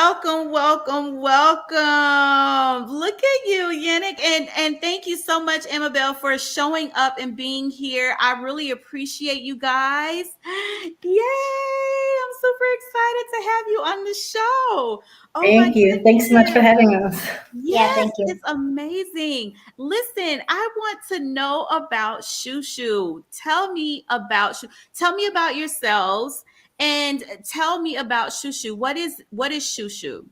welcome, welcome, welcome. Look at you, Yannick. And thank you so much, Amabel, for showing up and being here. I really appreciate you guys. Yay! I'm super excited to have you on the show. Oh my Thank you. Thanks so much for goodness. having us. Yeah, Yes, thank you. it's amazing. Listen, I want to know about ShoeShoe. Tell me about yourselves and tell me about ShoeShoe. What is ShoeShoe?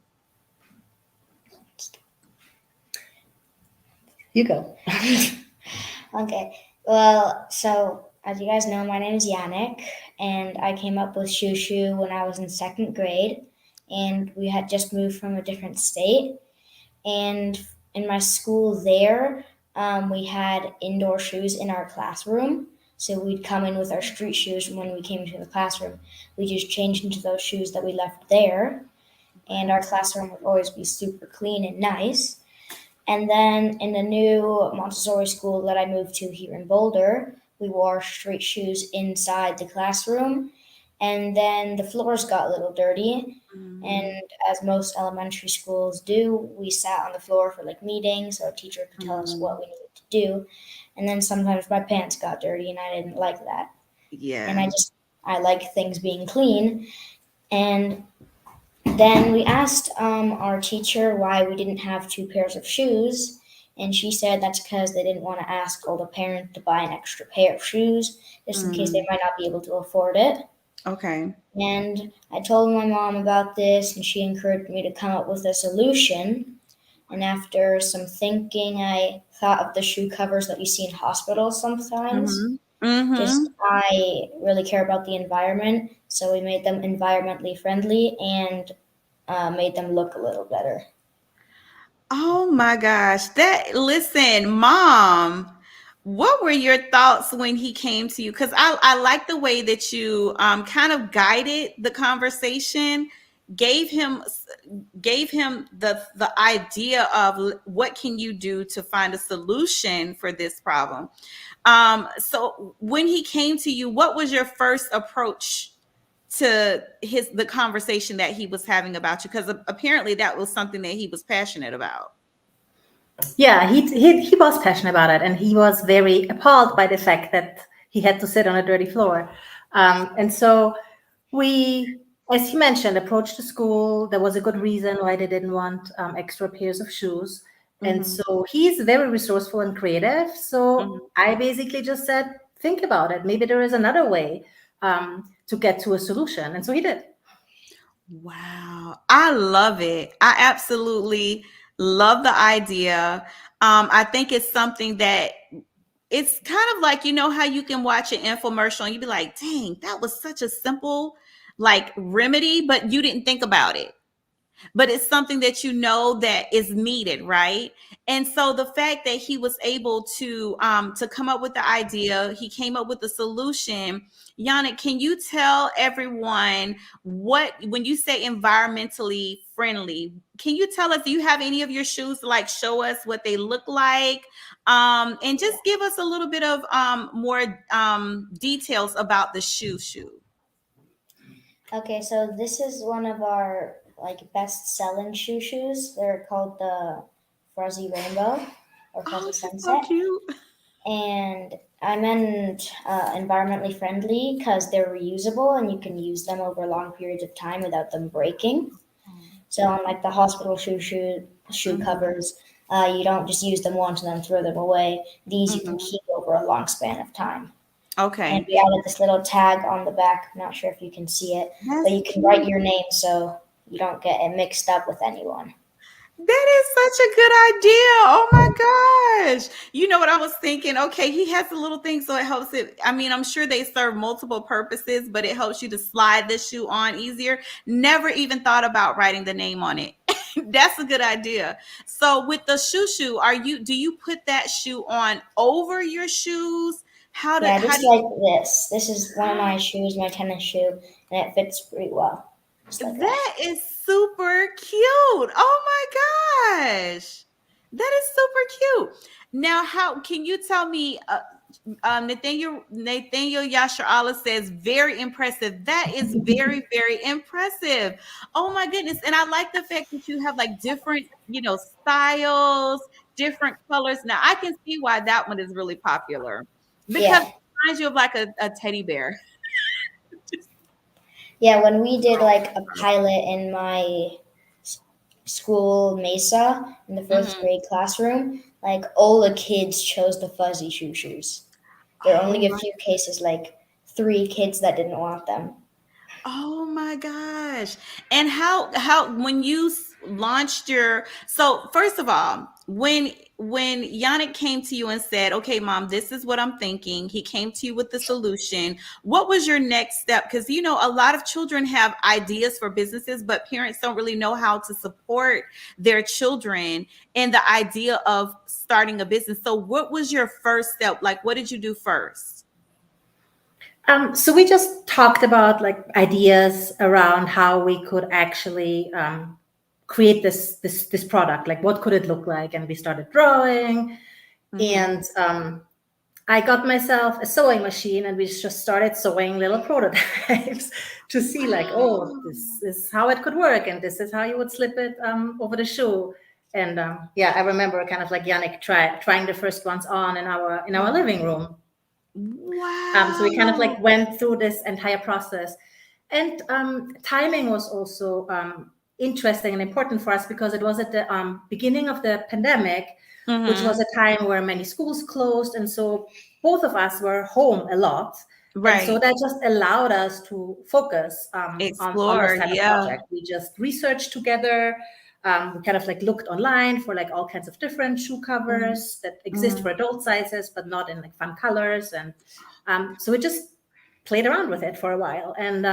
You go. Okay. Well, so as you guys know, my name is Yannick, and I came up with ShoeShoe when I was in second grade, and we had just moved from a different state. And in my school there, we had indoor shoes in our classroom. So we'd come in with our street shoes, and when we came to the classroom, we just changed into those shoes that we left there. And our classroom would always be super clean and nice. And then in the new Montessori school that I moved to here in Boulder, we wore street shoes inside the classroom. And then the floors got a little dirty. Mhm, And as most elementary schools do, we sat on the floor for like meetings so our teacher could tell us what mhm. we needed to do. And then sometimes my pants got dirty and I didn't like that. And Yeah. I like things being clean. And then we asked our teacher why we didn't have two pairs of shoes, and she said that's because they didn't want to ask all the parents to buy an extra pair of shoes just in case they Mm, might not be able to afford it. okay. And I told my mom about this, and she encouraged me to come up with a solution. And after some thinking, I thought of the shoe covers that you see in hospitals sometimes. Mhm. Mhm. Just I really care about the environment, so we made them environmentally friendly and made them look a little better. Oh my gosh. Listen, Mom, what were your thoughts when he came to you? Because I like the way that you kind of guided the conversation, gave him gave him the idea of what can you do to find a solution for this problem. So when he came to you, what was your first approach to the conversation that he was having about you? Because apparently that was something that he was passionate about. Yeah, he was passionate about it, and he was very appalled by the fact that he had to sit on a dirty floor. And so we, as you mentioned, approached the school. There was a good reason why they didn't want extra pairs of shoes. And Mhm, so he's very resourceful and creative. So mhm. I basically just said, think about it. Maybe there is another way to get to a solution. And so he did. Wow. I love it. I absolutely love the idea. I think it's something that it's kind of like, how you can watch an infomercial and you'd be like, dang, that was such a simple like remedy, but you didn't think about it, but it's something that that is needed, right? And so the fact that he was able to come up with the idea, he came up with the solution. Yannick, can you tell everyone what, when you say environmentally friendly, can you tell us, do you have any of your shoes to like show us what they look like, and just give us a little bit of more details about the shoe? Okay, so this is one of our like best selling shoes. They're called the Fuzzy Rainbow or Oh, Fuzzy that's so Sunset. cute. And I meant environmentally friendly because they're reusable and you can use them over long periods of time without them breaking. So on like the hospital shoe Mhm, covers, you don't just use them once and then throw them away. These you can mhm. keep over a long span of time. And Okay. we added this little tag on the back. I'm not sure if you can see it, but That's you can write cute. your name so you don't get it mixed up with anyone. That is such a good idea. Oh my gosh. You know what I was thinking? Okay, he has a little thing so it helps it. I mean, I'm sure they serve multiple purposes, but it helps you to slide the shoe on easier. Never even thought about writing the name on it. That's a good idea. So with the shoe, do you put that shoe on over your shoes? Yeah, How just do like this. This is one of my shoes, my tennis shoe, and it fits pretty well, just like that. That is super cute. Oh my gosh. That is super cute. Now, how can you tell me? Nathaniel Yasharala says, very impressive. That is very, very impressive. Oh my goodness. And I like the fact that you have like different, styles, different colors. Now I can see why that one is really popular because Yeah. it reminds you of like a teddy bear. Yeah, when we did like a pilot in my school Mesa in the first Mhm. grade classroom, like all the kids chose the fuzzy shoes. There are Oh only a my few cases, like 3 kids that didn't want them. Oh my gosh. And how when you launched your so first of all, when Yannick came to you and said, "Okay, mom, this is what I'm thinking." He came to you with the solution. What was your next step? Cuz a lot of children have ideas for businesses, but parents don't really know how to support their children in the idea of starting a business. So what was your first step? Like what did you do first? So we just talked about like ideas around how we could actually create this product. Like what could it look like? And we started drawing, Mhm. and I got myself a sewing machine, and we just started sewing little prototypes to see like, oh, Wow. this is how it could work, and this is how you would slip it over the shoe. And yeah, I remember kind of like Yannick trying the first ones on in our living room. So we kind of like Wow. went through this entire process, and timing was also interesting and important for us because it was at the beginning of the pandemic, which was Mhm. a time where many schools closed, and so both of us were home a lot, and so Right. that just allowed us to focus on this Explore, type of yeah. project. We just researched together. We kind of like looked online for like all kinds of different shoe Mhm, covers that exist mhm. for adult sizes, but not in like fun colors. And so we just played around with it for a while. And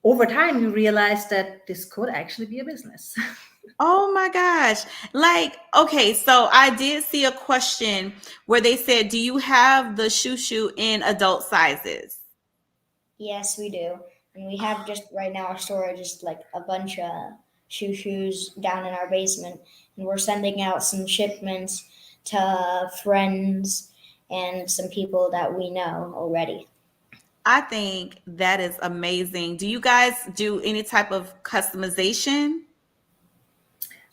over time, we realized that this could actually be a business. Oh my gosh. Like, okay, so I did see a question where they said, "Do you have the ShoeShoe in adult sizes?" Yes, we do. And we have just right now our storage is like a bunch of shoes down in our basement. And we're sending out some shipments to friends and some people that we know already. I think that is amazing. Do you guys do any type of customization?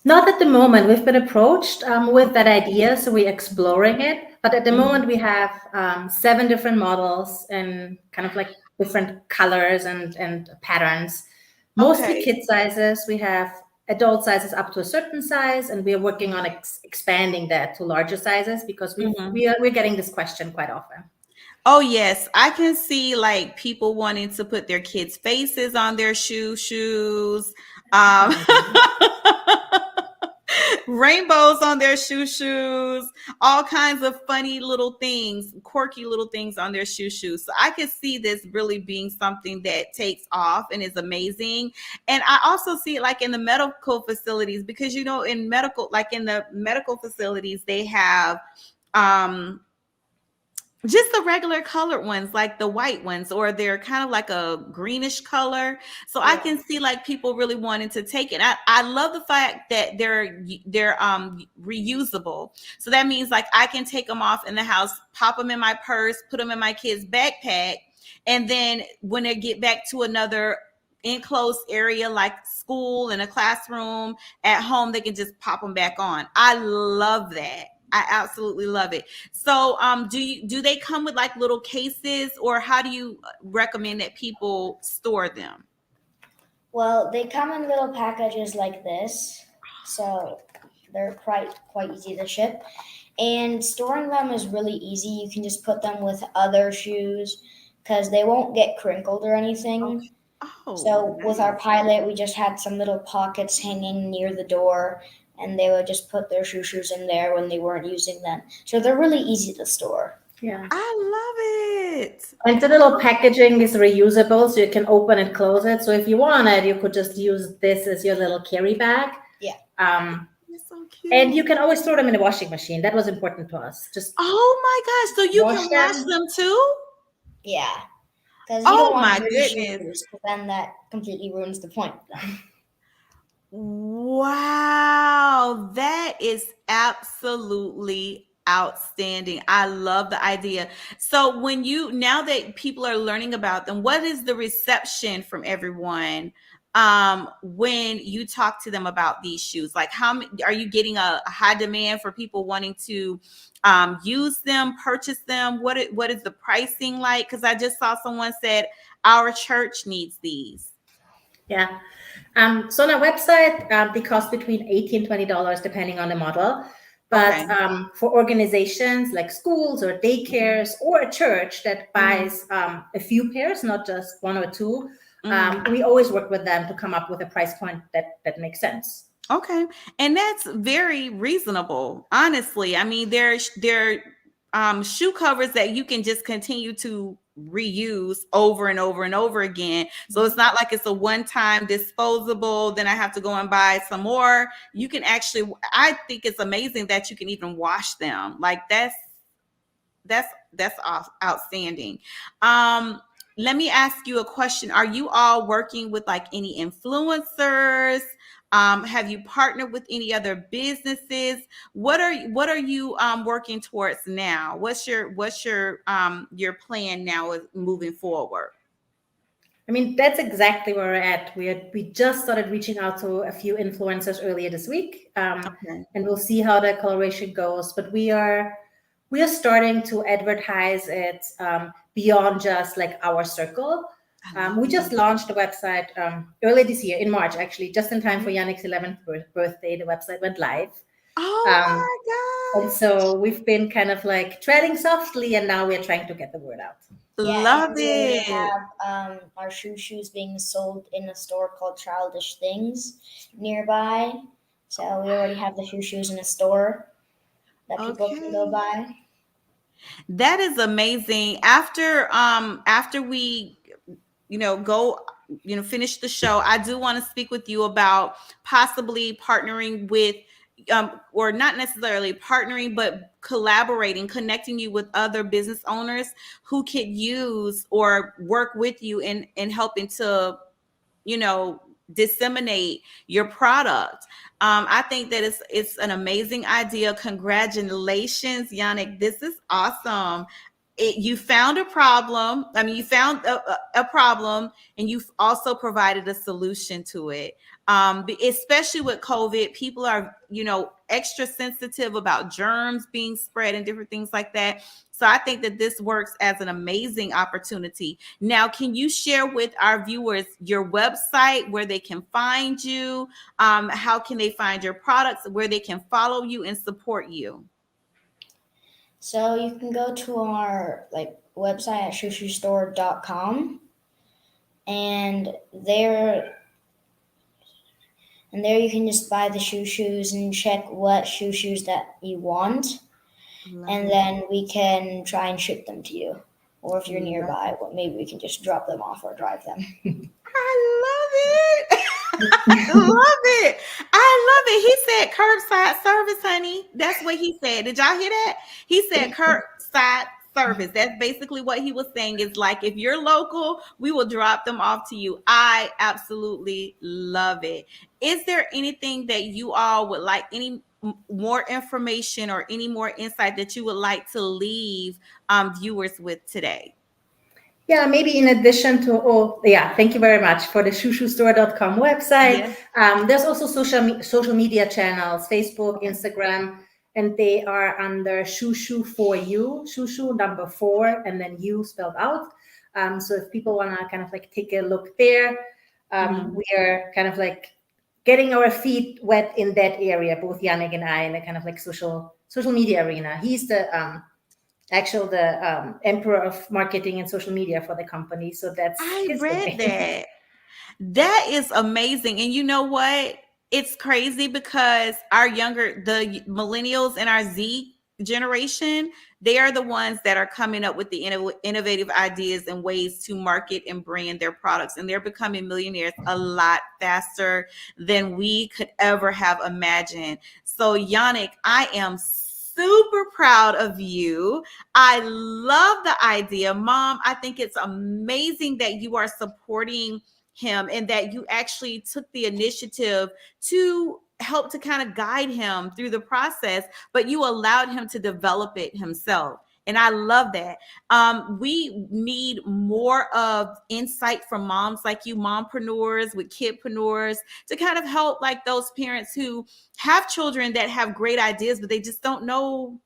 Not at the moment. We've been approached with that idea, so we're exploring it. But at the Mhm. moment, we have 7 different models and kind of like different colors and patterns. Mostly Okay. kid sizes. We have adult sizes up to a certain size, and we are working on expanding that to larger sizes because Mhm. we're getting this question quite often. Oh yes, I can see like people wanting to put their kids' faces on their shoes. Um, rainbows on their shoes, all kinds of funny little things, quirky little things on their shoes. So I can see this really being something that takes off and is amazing. And I also see it like in the medical facilities because in medical, like in the medical facilities, they have um just the regular colored ones, like the white ones, or they're kind of like a greenish color. So I Yeah. can see like people really wanting to take it. I love the fact that they're reusable. So that means like I can take them off in the house, pop them in my purse, put them in my kid's backpack, and then when they get back to another enclosed area like school and a classroom at home, they can just pop them back on. I love that. I absolutely love it. So, do they come with like little cases, or how do you recommend that people store them? Well, they come in little packages like this. So they're quite easy to ship. And storing them is really easy. You can just put them with other shoes because they won't get crinkled or anything. Okay. Oh, So with our nice. pilot, we just had some little pockets hanging near the door, and they would just put their shoes in there when they weren't using them. So they're really easy to store. Yeah. I love it. And the little packaging is reusable, so you can open and close it. So if you wanted, you could just use this as your little carry bag. Yeah, Um, It's so and you cute. can always throw them in the washing machine. That was important to us. Just Oh my gosh! So you wash can wash them. them too? yeah, because you don't Oh want my dirty goodness! shoes, because then that completely ruins the point of them. Wow, that is absolutely Outstanding. I love the idea. So now that people are learning about them, what is the reception from everyone when you talk to them about these shoes? Like how many, are you getting a high demand for people wanting to use them, purchase them? What is the pricing like? Because I just saw someone said our church needs these. Yeah. So on our website, they cost between $18 and $20 depending on the model. But Okay. for organizations like schools or daycares or a church that buys a few pairs, not just one or two, we always work with them to come up with a price point that makes sense. Okay. And that's very reasonable, honestly. I mean, there shoe covers that you can just continue to reuse over and over and over again. So it's not like it's a one-time disposable, then I have to go and buy some more. You can actually, I think it's amazing that you can even wash them. Like that's outstanding. Let me ask you a question. Are you all working with like any influencers? Have you partnered with any other businesses? What are you working towards now? What's your plan now moving forward? I mean, that's exactly where we're at. We just started reaching out to a few influencers earlier this week, Okay. and we'll see how the collaboration goes. But we are starting to advertise it beyond just like our circle. I love We just it. launched the website early this year in March, actually, just in time for Yannick's 11th birthday. The website went live. Oh Um, my and so we've been kind of like treading softly, and now we're trying to get the word out. God. Yeah, Love and we already it. have our shoes being sold in a store called Childish Things nearby. So we already have the shoes in a store that people can go Okay. buy. That is amazing. After we go finish the show, I do want to speak with you about possibly partnering with or not necessarily partnering, but collaborating, connecting you with other business owners who could use or work with you in helping to you know disseminate your product. I think that it's an amazing idea. Congratulations, Yannick. This is awesome. You found a problem. I mean, you found a problem, and you've also provided a solution to it. Especially with COVID, people are extra sensitive about germs being spread and different things like that. So I think that this works as an amazing opportunity. Now, can you share with our viewers your website, where they can find you? How can they find your products, where they can follow you and support you? So you can go to our website at ShoeShoeStore.com, and there you can just buy the shoes and check what shoes that you want, Love and it. then we can try and ship them to you. Or if you're Love nearby, it. well, maybe we can just drop them off or drive them. I love it. I love it. I love it. He said curbside service, honey. That's what he said. Did y'all hear that? He said curbside service. That's basically what he was saying. Is like, if you're local, we will drop them off to you. I absolutely love it. Is there anything that you all would like, any more information or any more insight that you would like to leave viewers with today? Yeah, maybe in addition to, yeah, thank you very much for the ShoeShoeStore.com website. Yes. There's also social media channels, Facebook, Instagram, and they are under ShoeShoe for you, ShoeShoe number 4, and then you spelled out. So if people want to kind of like take a look there, we are kind of like getting our feet wet in that area, both Yannick and I, in the kind of like social media arena. He's the emperor of marketing and social media for the company. So that's I his read domain. that. That is amazing. And you know what? It's crazy because the millennials and our Z generation, they are the ones that are coming up with the innovative ideas and ways to market and brand their products. And they're becoming millionaires a lot faster than we could ever have imagined. So, Yannick, I am super proud of you. I love the idea. Mom, I think it's amazing that you are supporting him and that you actually took the initiative to helped to kind of guide him through the process, but you allowed him to develop it himself. And I love that. We need more of insight from moms like you, mompreneurs with kidpreneurs, to kind of help like those parents who have children that have great ideas, but they just don't know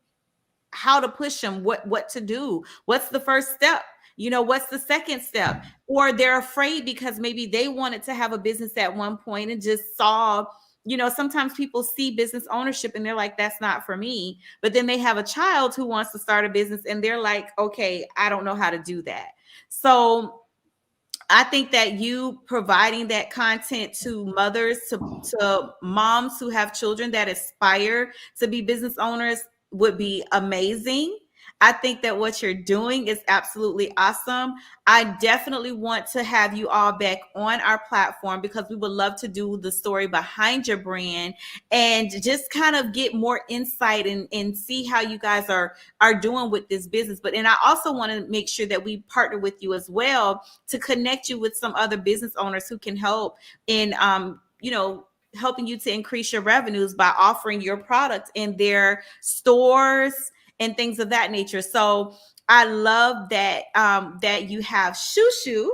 how to push them, what to do, what's the first step, what's the second step, or they're afraid because maybe they wanted to have a business at one point and just saw, sometimes people see business ownership and they're like, that's not for me, but then they have a child who wants to start a business and they're like, okay, I don't know how to do that. So I think that you providing that content to mothers, to moms who have children that aspire to be business owners would be amazing. I think that what you're doing is absolutely awesome. I definitely want to have you all back on our platform because we would love to do the story behind your brand and just kind of get more insight and see how you guys are doing with this business. And I also want to make sure that we partner with you as well to connect you with some other business owners who can help in helping you to increase your revenues by offering your product in their stores and things of that nature. So I love that that you have ShoeShoe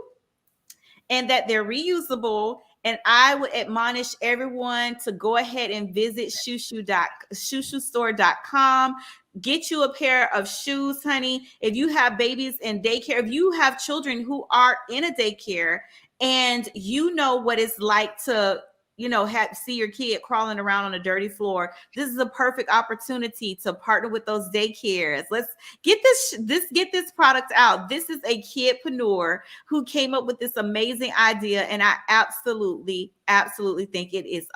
and that they're reusable. And I would admonish everyone to go ahead and visit ShoeShoeStore.com. Get you a pair of shoes, honey. If you have babies in daycare, if you have children who are in a daycare and you know what it's like to see your kid crawling around on a dirty floor, this is a perfect opportunity to partner with those daycares. Let's get this product out. This is a kidpreneur who came up with this amazing idea, and I absolutely think it is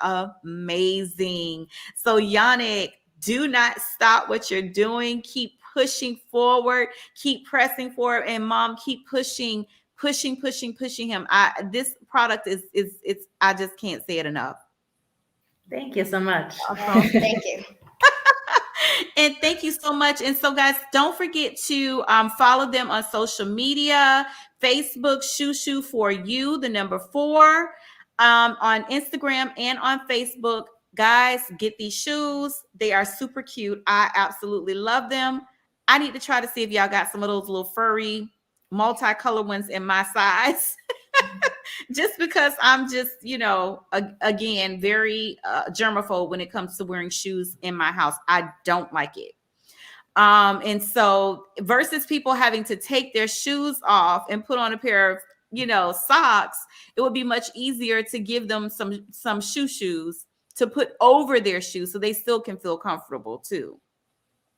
amazing. So Yannick, do not stop what you're doing. Keep pushing forward, keep pressing forward, and mom, keep pushing him. This product is it's I just can't say it enough. Thank you so much. Thank you. And thank you so much. And so guys, don't forget to follow them on social media, Facebook, ShoeShoe for you, the number 4, on Instagram and on Facebook. Guys, get these shoes. They are super cute. I absolutely love them. I need to try to see if y'all got some of those little furry multicolor ones in my size. Just because I'm just, again, very germaphobe when it comes to wearing shoes in my house. I don't like it. And so versus people having to take their shoes off and put on a pair of, socks, it would be much easier to give them some shoes to put over their shoes so they still can feel comfortable too.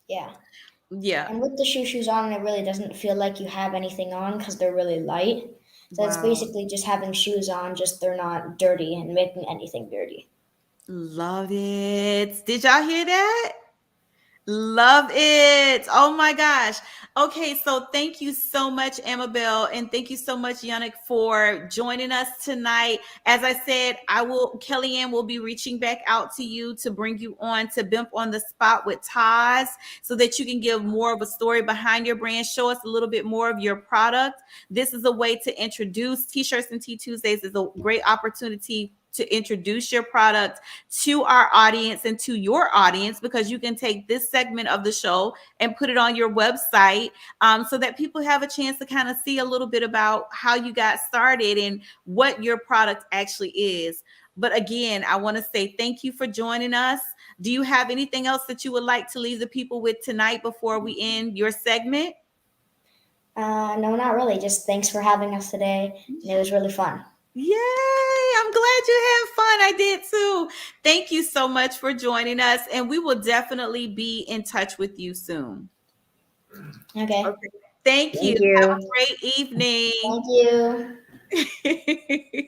Yeah. Yeah. And with the shoes on, it really doesn't feel like you have anything on because they're really light. So It's basically just having shoes on, just they're not dirty and making anything dirty. Love it. Did y'all hear that? Love it. Oh my gosh. Okay, so thank you so much, Amabel, and thank you so much, Yannick, for joining us tonight. As I said, Kellyanne will be reaching back out to you to bring you on to Bimp on the Spot with Taz so that you can give more of a story behind your brand. Show us a little bit more of your product. This is a way to introduce T-Shirts and Tea Tuesdays is a great opportunity to introduce your product to our audience and to your audience, because you can take this segment of the show and put it on your website so that people have a chance to kind of see a little bit about how you got started and what your product actually is. But again, I want to say thank you for joining us. Do you have anything else that you would like to leave the people with tonight before we end your segment? No, not really. Just thanks for having us today. And it was really fun. Yay! I'm glad you had fun. I did too. Thank you so much for joining us, and we will definitely be in touch with you soon. Okay. Thank you. Have a great evening. Thank you.